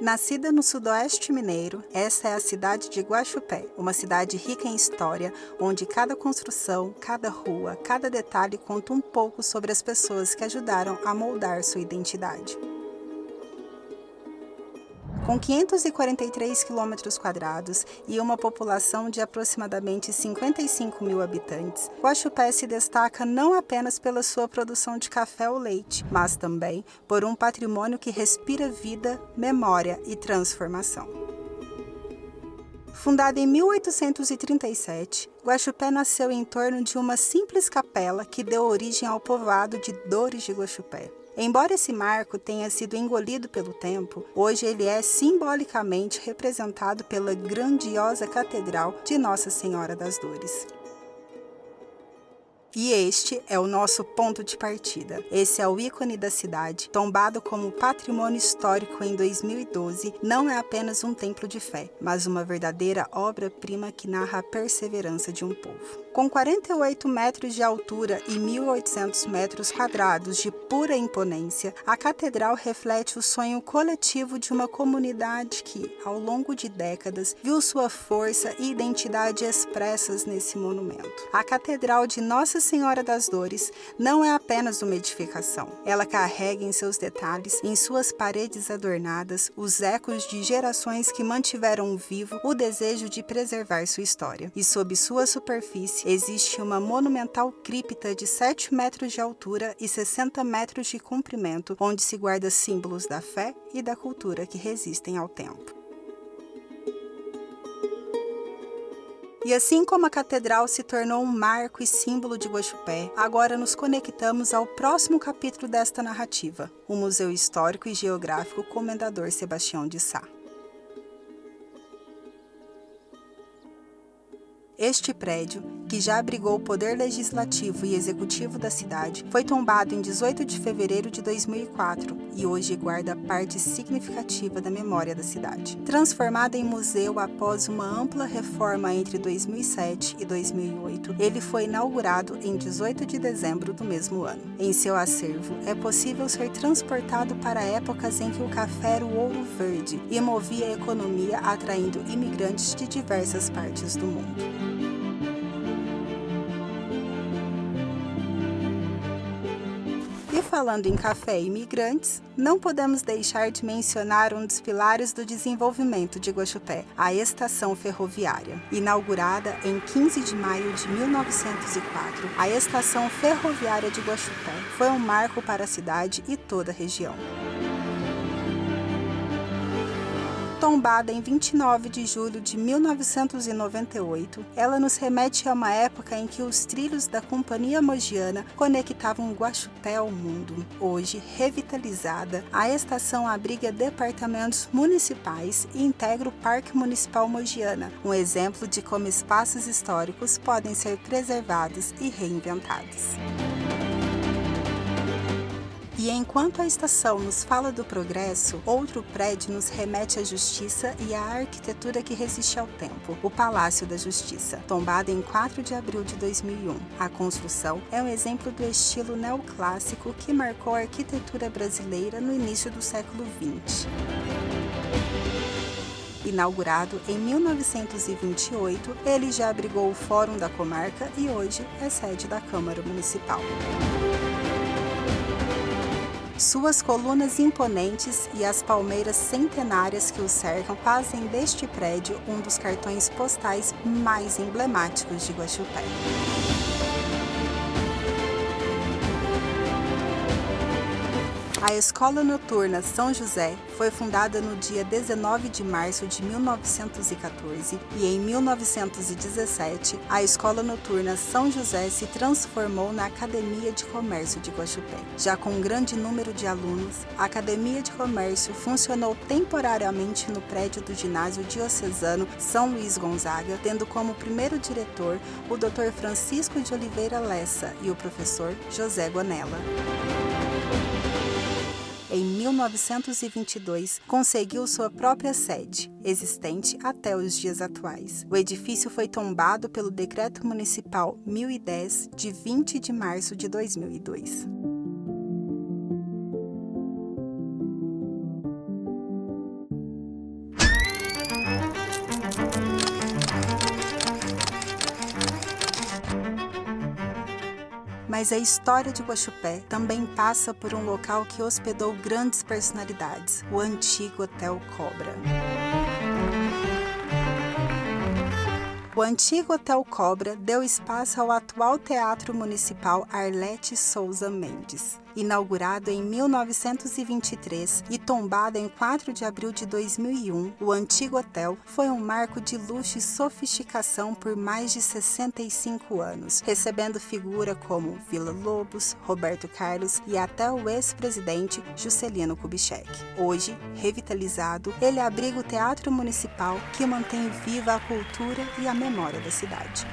Nascida no sudoeste mineiro, essa é a cidade de Guaxupé, uma cidade rica em história, onde cada construção, cada rua, cada detalhe conta um pouco sobre as pessoas que ajudaram a moldar sua identidade. Com 543 km² e uma população de aproximadamente 55 mil habitantes, Guaxupé se destaca não apenas pela sua produção de café ou leite, mas também por um patrimônio que respira vida, memória e transformação. Fundada em 1837, Guaxupé nasceu em torno de uma simples capela que deu origem ao povoado de Dores de Guaxupé. Embora esse marco tenha sido engolido pelo tempo, hoje ele é simbolicamente representado pela grandiosa Catedral de Nossa Senhora das Dores. E este é o nosso ponto de partida. Esse é o ícone da cidade, tombado como patrimônio histórico em 2012, não é apenas um templo de fé, mas uma verdadeira obra-prima que narra a perseverança de um povo. Com 48 metros de altura e 1.800 metros quadrados de pura imponência, a catedral reflete o sonho coletivo de uma comunidade que, ao longo de décadas, viu sua força e identidade expressas nesse monumento. A Catedral de Nossa Senhora das Dores não é apenas uma edificação. Ela carrega em seus detalhes, em suas paredes adornadas, os ecos de gerações que mantiveram vivo o desejo de preservar sua história. E sob sua superfície existe uma monumental cripta de 7 metros de altura e 60 metros de comprimento, onde se guarda símbolos da fé e da cultura que resistem ao tempo. E assim como a catedral se tornou um marco e símbolo de Guaxupé, agora nos conectamos ao próximo capítulo desta narrativa, o Museu Histórico e Geográfico Comendador Sebastião de Sá. Este prédio, que já abrigou o poder legislativo e executivo da cidade, foi tombado em 18 de fevereiro de 2004 e hoje guarda parte significativa da memória da cidade. Transformado em museu após uma ampla reforma entre 2007 e 2008, ele foi inaugurado em 18 de dezembro do mesmo ano. Em seu acervo, é possível ser transportado para épocas em que o café era o ouro verde e movia a economia atraindo imigrantes de diversas partes do mundo. E falando em café e imigrantes, não podemos deixar de mencionar um dos pilares do desenvolvimento de Guaxupé, a estação ferroviária. Inaugurada em 15 de maio de 1904, a estação ferroviária de Guaxupé foi um marco para a cidade e toda a região. Tombada em 29 de julho de 1998, ela nos remete a uma época em que os trilhos da Companhia Mogiana conectavam Guaxupé ao mundo. Hoje, revitalizada, a estação abriga departamentos municipais e integra o Parque Municipal Mogiana, um exemplo de como espaços históricos podem ser preservados e reinventados. E enquanto a estação nos fala do progresso, outro prédio nos remete à justiça e à arquitetura que resiste ao tempo, o Palácio da Justiça, tombado em 4 de abril de 2001. A construção é um exemplo do estilo neoclássico que marcou a arquitetura brasileira no início do século XX. Inaugurado em 1928, ele já abrigou o Fórum da Comarca e hoje é sede da Câmara Municipal. Suas colunas imponentes e as palmeiras centenárias que o cercam fazem deste prédio um dos cartões postais mais emblemáticos de Guaxupé. A Escola Noturna São José foi fundada no dia 19 de março de 1914 e em 1917 a Escola Noturna São José se transformou na Academia de Comércio de Guaxupé. Já com um grande número de alunos, a Academia de Comércio funcionou temporariamente no prédio do Ginásio Diocesano São Luís Gonzaga, tendo como primeiro diretor o Dr. Francisco de Oliveira Lessa e o professor José Gonella. Em 1922, conseguiu sua própria sede, existente até os dias atuais. O edifício foi tombado pelo Decreto Municipal 1010, de 20 de março de 2002. Mas a história de Guaxupé também passa por um local que hospedou grandes personalidades, o antigo Hotel Cobra. O antigo Hotel Cobra deu espaço ao atual Teatro Municipal Arlete Souza Mendes. Inaugurado em 1923 e tombado em 4 de abril de 2001, o antigo hotel foi um marco de luxo e sofisticação por mais de 65 anos, recebendo figuras como Vila Lobos, Roberto Carlos e até o ex-presidente Juscelino Kubitschek. Hoje, revitalizado, ele abriga o Teatro Municipal, que mantém viva a cultura e a memória da cidade.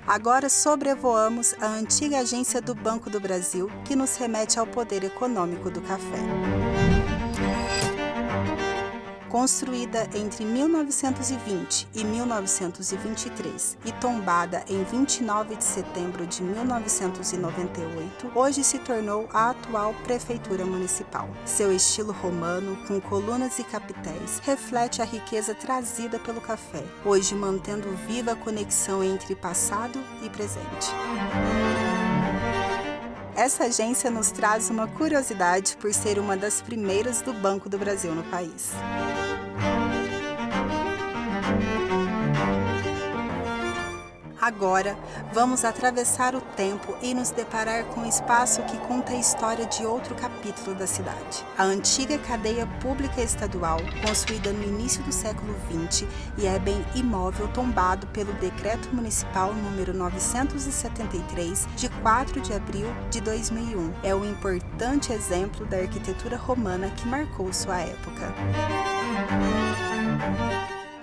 Agora sobrevoamos a antiga agência do Banco do Brasil, que nos remete ao poder econômico do café. Construída entre 1920 e 1923 e tombada em 29 de setembro de 1998, hoje se tornou a atual Prefeitura Municipal. Seu estilo romano, com colunas e capitéis, reflete a riqueza trazida pelo café, hoje mantendo viva a conexão entre passado e presente. Essa agência nos traz uma curiosidade por ser uma das primeiras do Banco do Brasil no país. Agora, vamos atravessar o tempo e nos deparar com um espaço que conta a história de outro capítulo da cidade. A antiga cadeia pública estadual, construída no início do século XX e é bem imóvel tombado pelo Decreto Municipal número 973, de 4 de abril de 2001. É um importante exemplo da arquitetura romana que marcou sua época.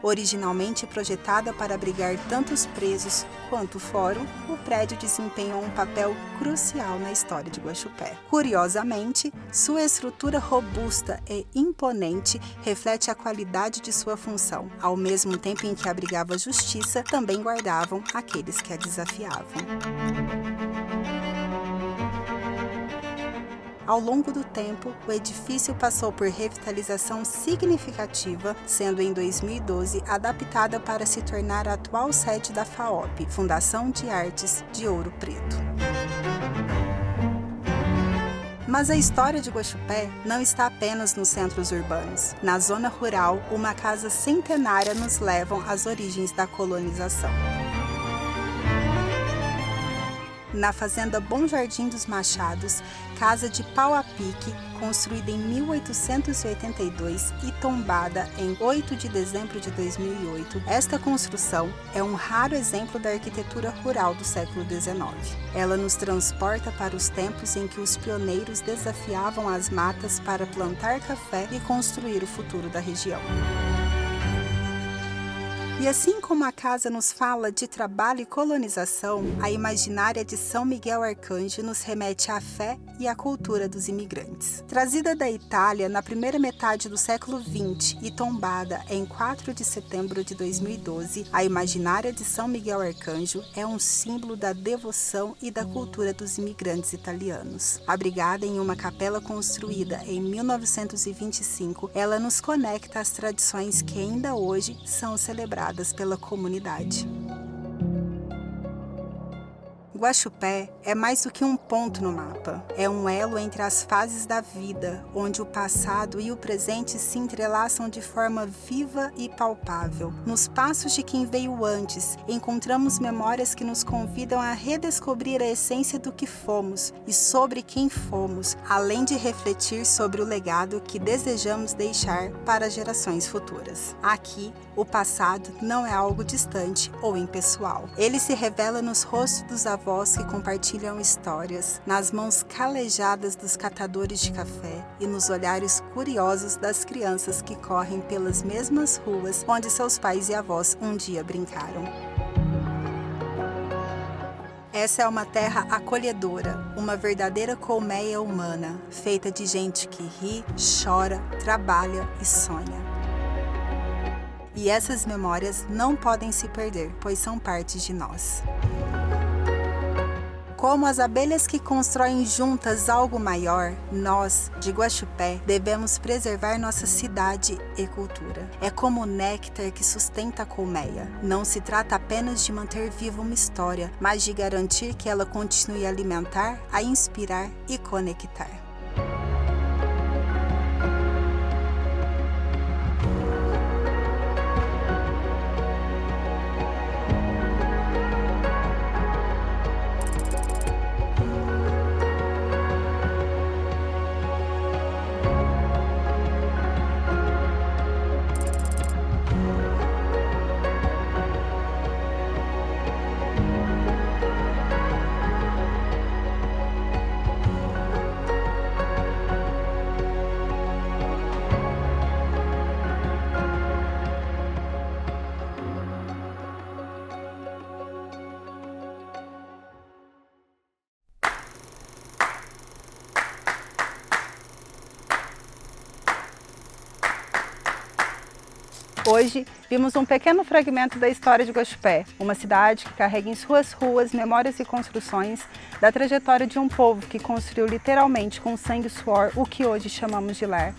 Originalmente projetada para abrigar tanto os presos quanto o fórum, o prédio desempenhou um papel crucial na história de Guaxupé. Curiosamente, sua estrutura robusta e imponente reflete a qualidade de sua função. Ao mesmo tempo em que abrigava a justiça, também guardavam aqueles que a desafiavam. Ao longo do tempo, o edifício passou por revitalização significativa, sendo em 2012 adaptada para se tornar a atual sede da FAOP, Fundação de Artes de Ouro Preto. Mas a história de Guaxupé não está apenas nos centros urbanos. Na zona rural, uma casa centenária nos leva às origens da colonização. na fazenda Bom Jardim dos Machados, casa de pau a pique, construída em 1882 e tombada em 8 de dezembro de 2008, esta construção é um raro exemplo da arquitetura rural do século XIX. Ela nos transporta para os tempos em que os pioneiros desafiavam as matas para plantar café e construir o futuro da região. E assim como a casa nos fala de trabalho e colonização, a imaginária de São Miguel Arcanjo nos remete à fé e à cultura dos imigrantes. Trazida da Itália na primeira metade do século XX e tombada em 4 de setembro de 2012, a imaginária de São Miguel Arcanjo é um símbolo da devoção e da cultura dos imigrantes italianos. Abrigada em uma capela construída em 1925, ela nos conecta às tradições que ainda hoje são celebradas pela comunidade. Guaxupé é mais do que um ponto no mapa. É um elo entre as fases da vida, onde o passado e o presente se entrelaçam de forma viva e palpável. Nos passos de quem veio antes, encontramos memórias que nos convidam a redescobrir a essência do que fomos e sobre quem fomos, além de refletir sobre o legado que desejamos deixar para gerações futuras. Aqui, o passado não é algo distante ou impessoal. Ele se revela nos rostos dos avós que compartilham histórias, nas mãos calejadas dos catadores de café e nos olhares curiosos das crianças que correm pelas mesmas ruas onde seus pais e avós um dia brincaram. Essa é uma terra acolhedora, uma verdadeira colmeia humana, feita de gente que ri, chora, trabalha e sonha. E essas memórias não podem se perder, pois são parte de nós. Como as abelhas que constroem juntas algo maior, nós, de Guaxupé, devemos preservar nossa cidade e cultura. É como o néctar que sustenta a colmeia. Não se trata apenas de manter viva uma história, mas de garantir que ela continue a alimentar, a inspirar e conectar. Hoje, vimos um pequeno fragmento da história de Guaxupé, uma cidade que carrega em suas ruas memórias e construções da trajetória de um povo que construiu literalmente com sangue e suor o que hoje chamamos de lar.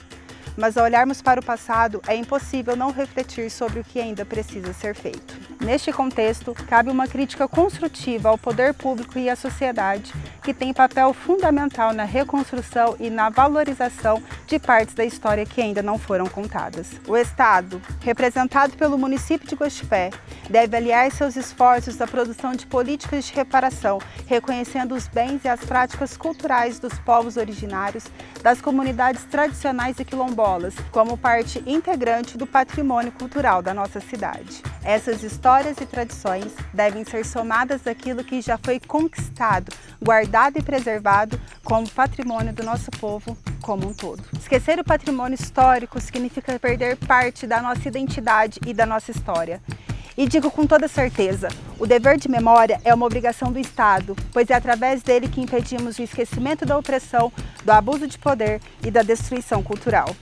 Mas ao olharmos para o passado, é impossível não refletir sobre o que ainda precisa ser feito. Neste contexto, cabe uma crítica construtiva ao poder público e à sociedade, que tem papel fundamental na reconstrução e na valorização de partes da história que ainda não foram contadas. O Estado, representado pelo município de Guaxupé, deve aliar seus esforços à produção de políticas de reparação, reconhecendo os bens e as práticas culturais dos povos originários, das comunidades tradicionais e quilombolas, como parte integrante do patrimônio cultural da nossa cidade. Essas histórias e tradições devem ser somadas daquilo que já foi conquistado, guardado e preservado como patrimônio do nosso povo como um todo. Esquecer o patrimônio histórico significa perder parte da nossa identidade e da nossa história. E digo com toda certeza, o dever de memória é uma obrigação do Estado, pois é através dele que impedimos o esquecimento da opressão, do abuso de poder e da destruição cultural.